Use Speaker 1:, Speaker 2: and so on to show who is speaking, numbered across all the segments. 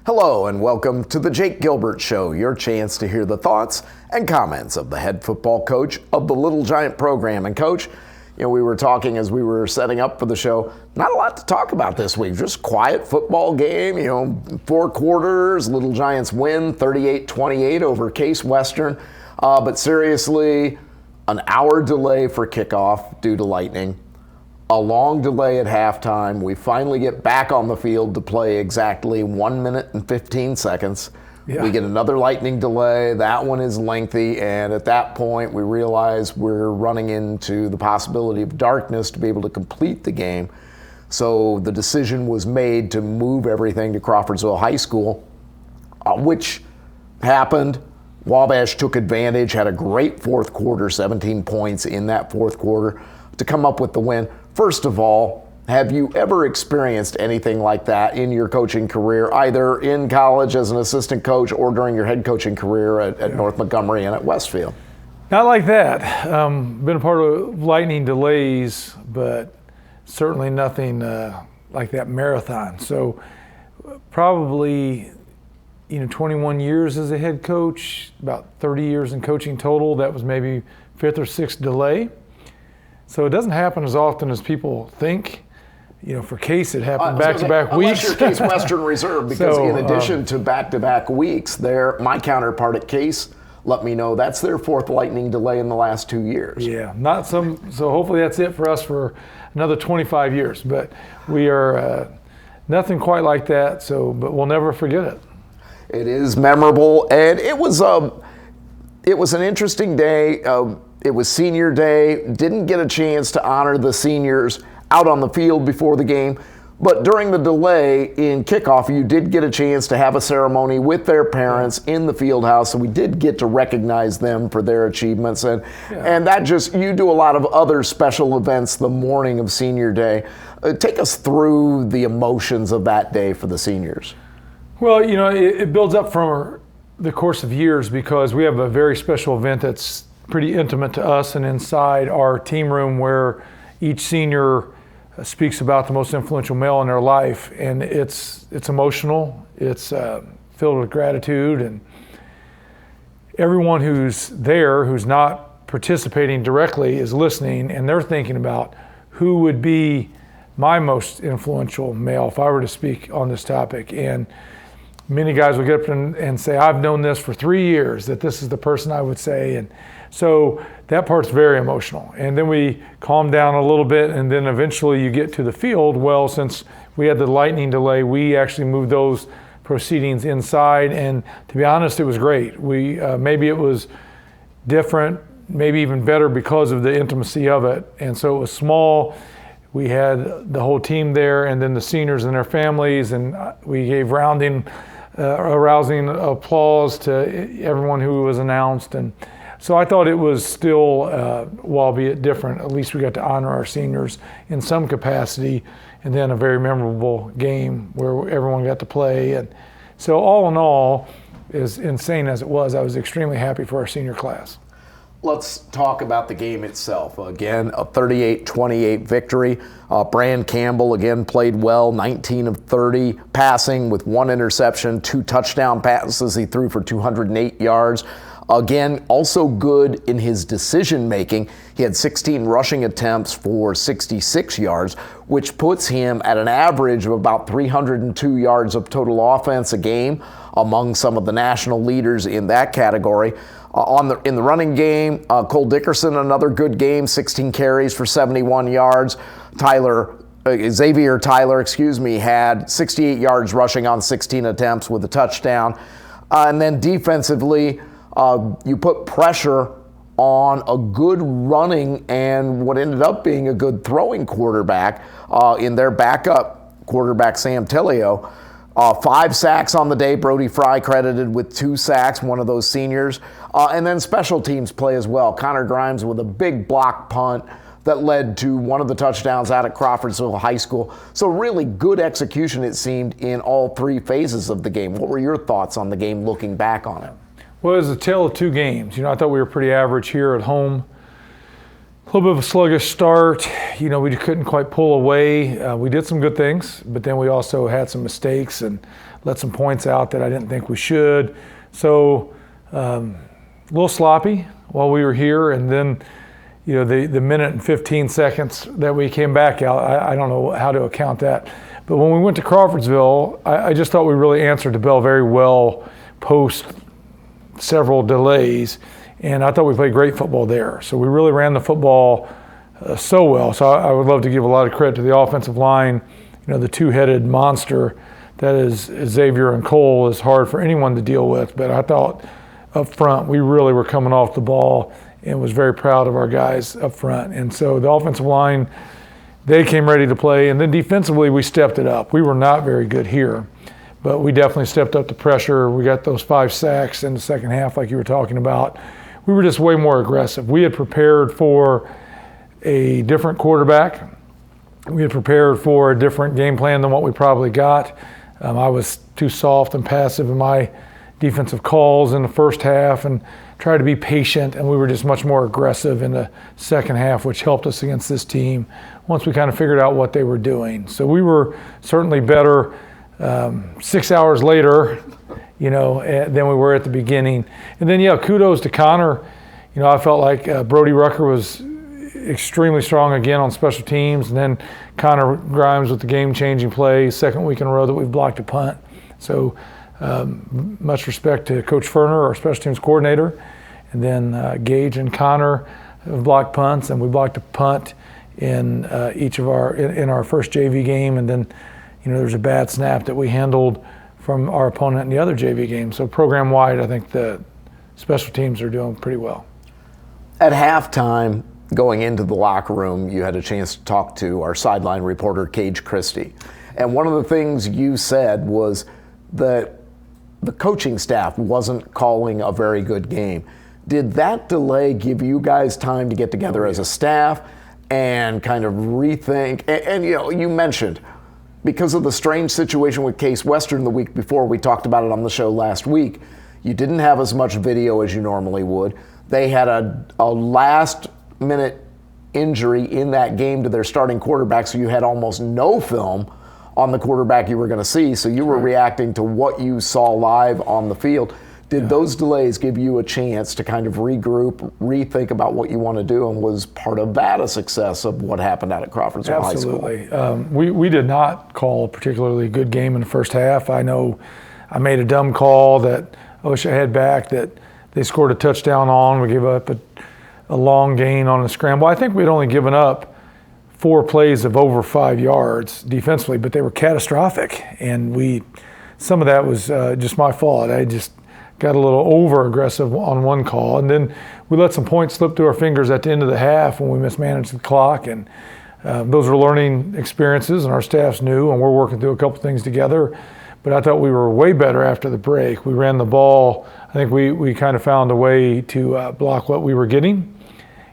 Speaker 1: Hello and welcome to the Jake Gilbert Show, your chance to hear the thoughts and comments of the head football coach of the Little Giant program. And Coach, we were talking as we were setting up for the show, not a lot to talk about this week, just quiet football game, 4 quarters, Little Giants win 38-28 over Case Western. But seriously, an hour delay for kickoff due to lightning. A long delay at halftime. We finally get back on the field to play exactly 1 minute and 15 seconds. Yeah. We get another lightning delay. That one is lengthy, and at that point we realize we're running into the possibility of darkness to be able to complete the game. So the decision was made to move everything to Crawfordsville High School, which happened. Wabash took advantage, had a great fourth quarter, 17 points in that fourth quarter to come up with the win. First of all, have you ever experienced anything like that in your coaching career, either in college as an assistant coach or during your head coaching career at North Montgomery and at Westfield?
Speaker 2: Not like that. Been a part of lightning delays, but certainly nothing like that marathon. So probably 21 years as a head coach, about 30 years in coaching total. That was maybe 5th or 6th delay. So it doesn't happen as often as people think. For Case, it happened back-to-back weeks.
Speaker 1: Unless you're Case Western Reserve, because in addition to back-to-back weeks, my counterpart at Case let me know that's their 4th lightning delay in the last 2 years.
Speaker 2: Yeah, so hopefully that's it for us for another 25 years. But we are nothing quite like that, but we'll never forget it.
Speaker 1: It is memorable, and it was an interesting day. It was senior day. Didn't get a chance to honor the seniors out on the field before the game, but during the delay in kickoff, you did get a chance to have a ceremony with their parents in the field house, so we did get to recognize them for their achievements. And that you do a lot of other special events the morning of senior day. Take us through the emotions of that day for the seniors.
Speaker 2: Well, it builds up from the course of years because we have a very special event that's pretty intimate to us and inside our team room where each senior speaks about the most influential male in their life, and it's emotional. It's filled with gratitude, and everyone who's there who's not participating directly is listening, and they're thinking about who would be my most influential male if I were to speak on this topic. And many guys will get up and say, I've known this for 3 years, that this is the person I would say. And so that part's very emotional. And then we calm down a little bit, and then eventually you get to the field. Well, since we had the lightning delay, we actually moved those proceedings inside. And to be honest, it was great. Maybe it was different, maybe even better because of the intimacy of it. And so it was small. We had the whole team there, and then the seniors and their families, and we gave rousing applause to everyone who was announced. And so I thought it was still, albeit different, at least we got to honor our seniors in some capacity, and then a very memorable game where everyone got to play. And so all in all, as insane as it was, I was extremely happy for our senior class.
Speaker 1: Let's talk about the game itself. Again, a 38-28 victory. Brent Campbell, again, played well, 19 of 30 passing with 1 interception, 2 touchdown passes. He threw for 208 yards. Again, also good in his decision-making. He had 16 rushing attempts for 66 yards, which puts him at an average of about 302 yards of total offense a game, among some of the national leaders in that category. In the running game, Cole Dickerson, another good game, 16 carries for 71 yards. Xavier Tyler, had 68 yards rushing on 16 attempts with a touchdown. And then defensively, you put pressure on a good running and what ended up being a good throwing quarterback in their backup quarterback, Sam Tillio. 5 sacks on the day. Brody Fry credited with 2 sacks, one of those seniors. And then special teams play as well. Connor Grimes with a big block punt that led to one of the touchdowns out at Crawfordsville High School. So really good execution, it seemed, in all 3 phases of the game. What were your thoughts on the game looking back on it?
Speaker 2: Well, it was a tale of 2 games. I thought we were pretty average here at home. little bit of a sluggish start. We couldn't quite pull away. We did some good things, but then we also had some mistakes and let some points out that I didn't think we should. So a little sloppy while we were here, and then the minute and 15 seconds that we came back out, I don't know how to account that. But when we went to Crawfordsville, I just thought we really answered the bell very well post several delays, and I thought we played great football there. So we really ran the football so well. So I would love to give a lot of credit to the offensive line. The two-headed monster that is Xavier and Cole is hard for anyone to deal with, but I thought up front we really were coming off the ball and was very proud of our guys up front. And so the offensive line, they came ready to play, and then defensively we stepped it up. We were not very good here, but we definitely stepped up the pressure. We got those 5 sacks in the second half like you were talking about. We were just way more aggressive. We had prepared for a different quarterback. We had prepared for a different game plan than what we probably got. I was too soft and passive in my defensive calls in the first half and tried to be patient, and we were just much more aggressive in the second half, which helped us against this team once we kind of figured out what they were doing. So we were certainly better 6 hours later, than we were at the beginning. And then, kudos to Connor. I felt like Brody Rucker was extremely strong again on special teams, and then Connor Grimes with the game-changing play, second week in a row that we've blocked a punt. So much respect to Coach Ferner, our special teams coordinator, and then Gage and Connor have blocked punts, and we blocked a punt in each of our first JV game, and then there's a bad snap that we handled from our opponent in the other JV game. So program-wide, I think the special teams are doing pretty well.
Speaker 1: At halftime, going into the locker room, you had a chance to talk to our sideline reporter, Cage Christie. And one of the things you said was that the coaching staff wasn't calling a very good game. Did that delay give you guys time to get together as a staff and kind of rethink? And you mentioned, because of the strange situation with Case Western the week before, we talked about it on the show last week, you didn't have as much video as you normally would. They had a last-minute injury in that game to their starting quarterback, so you had almost no film on the quarterback you were going to see, so you were reacting to what you saw live on the field. Did those delays give you a chance to kind of regroup, rethink about what you want to do, and was part of that a success of what happened out at Crawfordsville High School?
Speaker 2: Absolutely. We did not call a particularly good game in the first half. I know I made a dumb call that I wish I had back that they scored a touchdown on. We gave up a long gain on a scramble. I think we'd only given up 4 plays of over 5 yards defensively, but they were catastrophic. And some of that was just my fault. I just got a little over-aggressive on one call. And then we let some points slip through our fingers at the end of the half when we mismanaged the clock. And those were learning experiences, and our staff's new, and we're working through a couple things together. But I thought we were way better after the break. We ran the ball. I think we kind of found a way to block what we were getting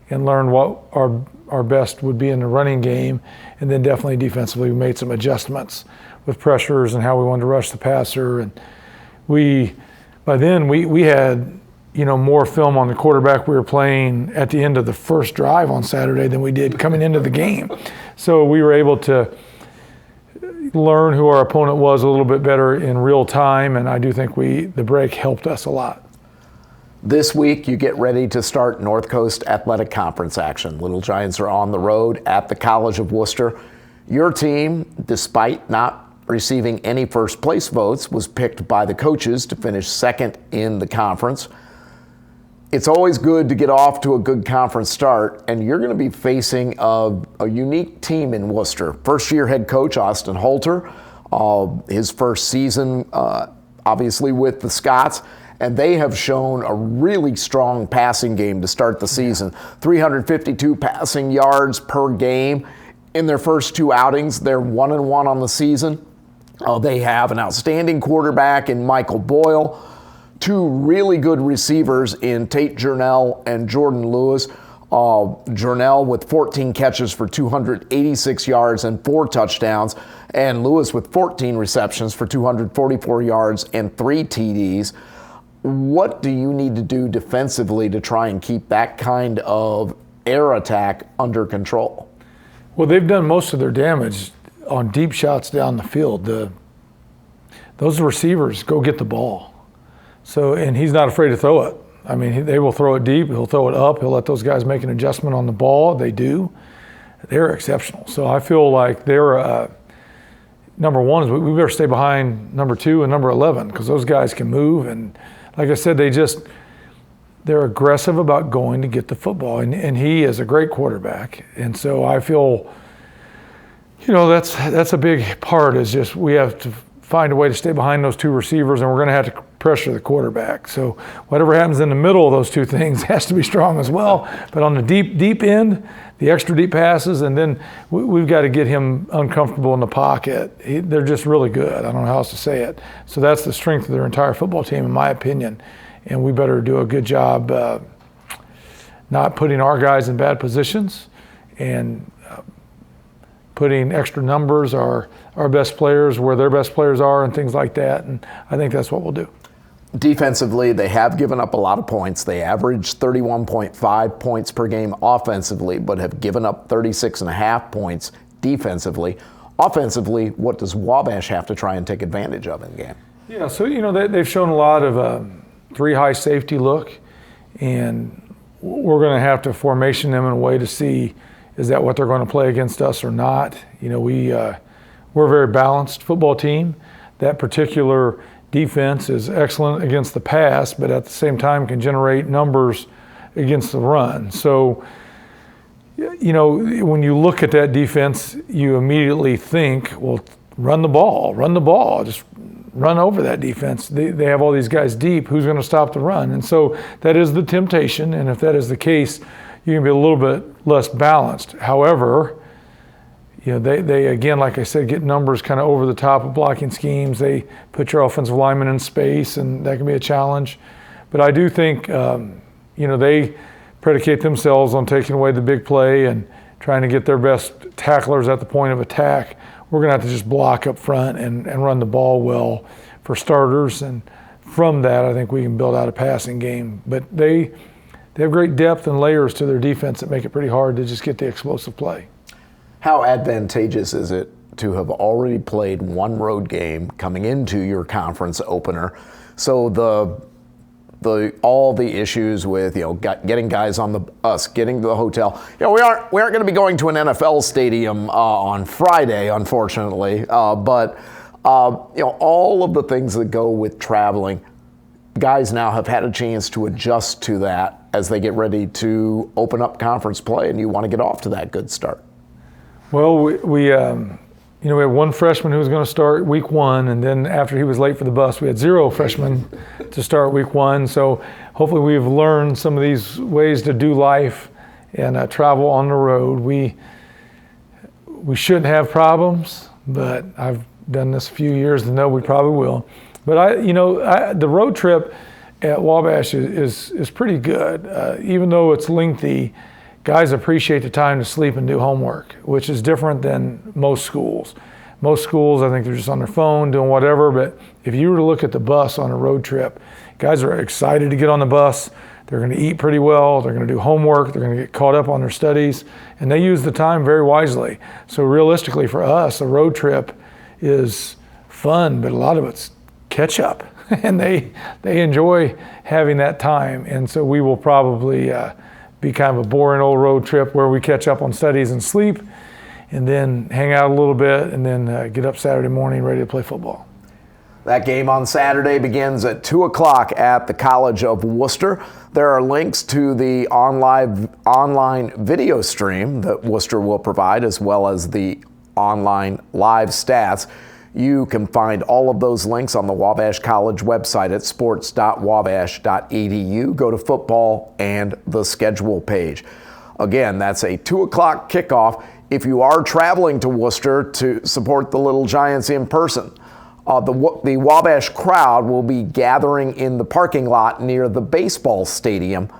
Speaker 2: and learn what our best would be in the running game. And then definitely defensively, we made some adjustments with pressures and how we wanted to rush the passer. And by then we had more film on the quarterback we were playing at the end of the first drive on Saturday than we did coming into the game. So we were able to learn who our opponent was a little bit better in real time, and I do think the break helped us a lot.
Speaker 1: This week, you get ready to start North Coast Athletic Conference action. Little Giants are on the road at the College of Wooster. Your team, despite not receiving any first place votes, was picked by the coaches to finish second in the conference. It's always good to get off to a good conference start, and you're going to be facing a unique team in Worcester. First-year head coach Austin Holter, his first season, obviously with the Scots, and they have shown a really strong passing game to start the season. 352 passing yards per game in their first 2 outings. They're 1-1 on the season. They have an outstanding quarterback in Michael Boyle, 2 really good receivers in Tate Journell and Jordan Lewis. Journell with 14 catches for 286 yards and 4 touchdowns, and Lewis with 14 receptions for 244 yards and 3 TDs. What do you need to do defensively to try and keep that kind of air attack under control.
Speaker 2: Well, they've done most of their damage on deep shots down the field. Those receivers go get the ball. So, and he's not afraid to throw it. I mean, they will throw it deep. He'll throw it up. He'll let those guys make an adjustment on the ball. They do. They're exceptional. So I feel like they're number one is we better stay behind number 2 and number 11 because those guys can move. And like I said, they're aggressive about going to get the football. And he is a great quarterback. And so I feel, that's a big part is just we have to find a way to stay behind those 2 receivers, and we're going to have to pressure the quarterback. So whatever happens in the middle of those 2 things has to be strong as well. But on the deep end, the extra deep passes, and then we've got to get him uncomfortable in the pocket. They're just really good. I don't know how else to say it. So that's the strength of their entire football team, in my opinion. And we better do a good job not putting our guys in bad positions and putting extra numbers, our best players where their best players are and things like that. And I think that's what we'll do.
Speaker 1: Defensively, they have given up a lot of points. They average 31.5 points per game offensively, but have given up 36.5 points defensively. Offensively, what does Wabash have to try and take advantage of in the game?
Speaker 2: Yeah, so, they've shown a lot of 3 high safety look, and we're going to have to formation them in a way to see is that what they're going to play against us or not. We're a very balanced football team. That particular defense is excellent against the pass, but at the same time can generate numbers against the run. So, when you look at that defense, you immediately think, well, run the ball, just run over that defense. They have all these guys deep. Who's going to stop the run? And so that is the temptation, and if that is the case, you can be a little bit less balanced. However, they again, like I said, get numbers kind of over the top of blocking schemes. They put your offensive linemen in space, and that can be a challenge. But I do think, they predicate themselves on taking away the big play and trying to get their best tacklers at the point of attack. We're going to have to just block up front and run the ball well for starters. And from that, I think we can build out a passing game. But they have great depth and layers to their defense that make it pretty hard to just get the explosive play.
Speaker 1: How advantageous is it to have already played one road game coming into your conference opener? So all the issues with getting guys on the bus, getting to the hotel. We aren't going to be going to an NFL stadium on Friday, unfortunately. But all of the things that go with traveling, guys now have had a chance to adjust to that as they get ready to open up conference play, and you want to get off to that good start.
Speaker 2: Well, we had one freshman who was going to start week 1, and then after he was late for the bus, we had 0 freshmen to start week 1. So hopefully we've learned some of these ways to do life and travel on the road. We shouldn't have problems, but I've done this a few years to know we probably will. But the road trip at Wabash is pretty good. Even though it's lengthy, guys appreciate the time to sleep and do homework, which is different than most schools. Most schools, I think they're just on their phone doing whatever, but if you were to look at the bus on a road trip, guys are excited to get on the bus. They're going to eat pretty well. They're going to do homework. They're going to get caught up on their studies, and they use the time very wisely. So realistically for us, a road trip is fun, but a lot of it's catch up, and they enjoy having that time. And so we will probably be kind of a boring old road trip where we catch up on studies and sleep, and then hang out a little bit, and then get up Saturday morning ready to play football.
Speaker 1: That game on Saturday begins at 2 o'clock at the College of Wooster. There are links to the online video stream that Worcester will provide, as well as the online live stats. You can find all of those links on the Wabash College website at sports.wabash.edu. Go to football and the schedule page. Again, that's a 2 o'clock kickoff. If you are traveling to Worcester to support the Little Giants in person, the Wabash crowd will be gathering in the parking lot near the baseball stadium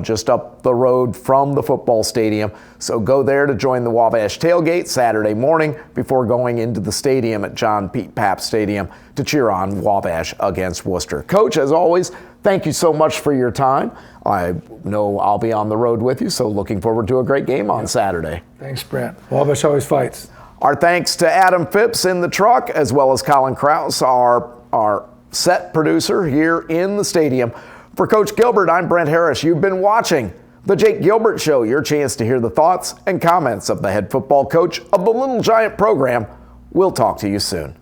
Speaker 1: just up the road from the football stadium. So go there to join the Wabash tailgate Saturday morning before going into the stadium at John Pete Papp Stadium to cheer on Wabash against Worcester. Coach, as always, thank you so much for your time. I know I'll be on the road with you, so looking forward to a great game on Saturday.
Speaker 2: Thanks, Brent. Wabash always fights.
Speaker 1: Our thanks to Adam Phipps in the truck, as well as Colin Krause, our set producer here in the stadium. For Coach Gilbert, I'm Brent Harris. You've been watching The Jake Gilbert Show, your chance to hear the thoughts and comments of the head football coach of the Little Giant program. We'll talk to you soon.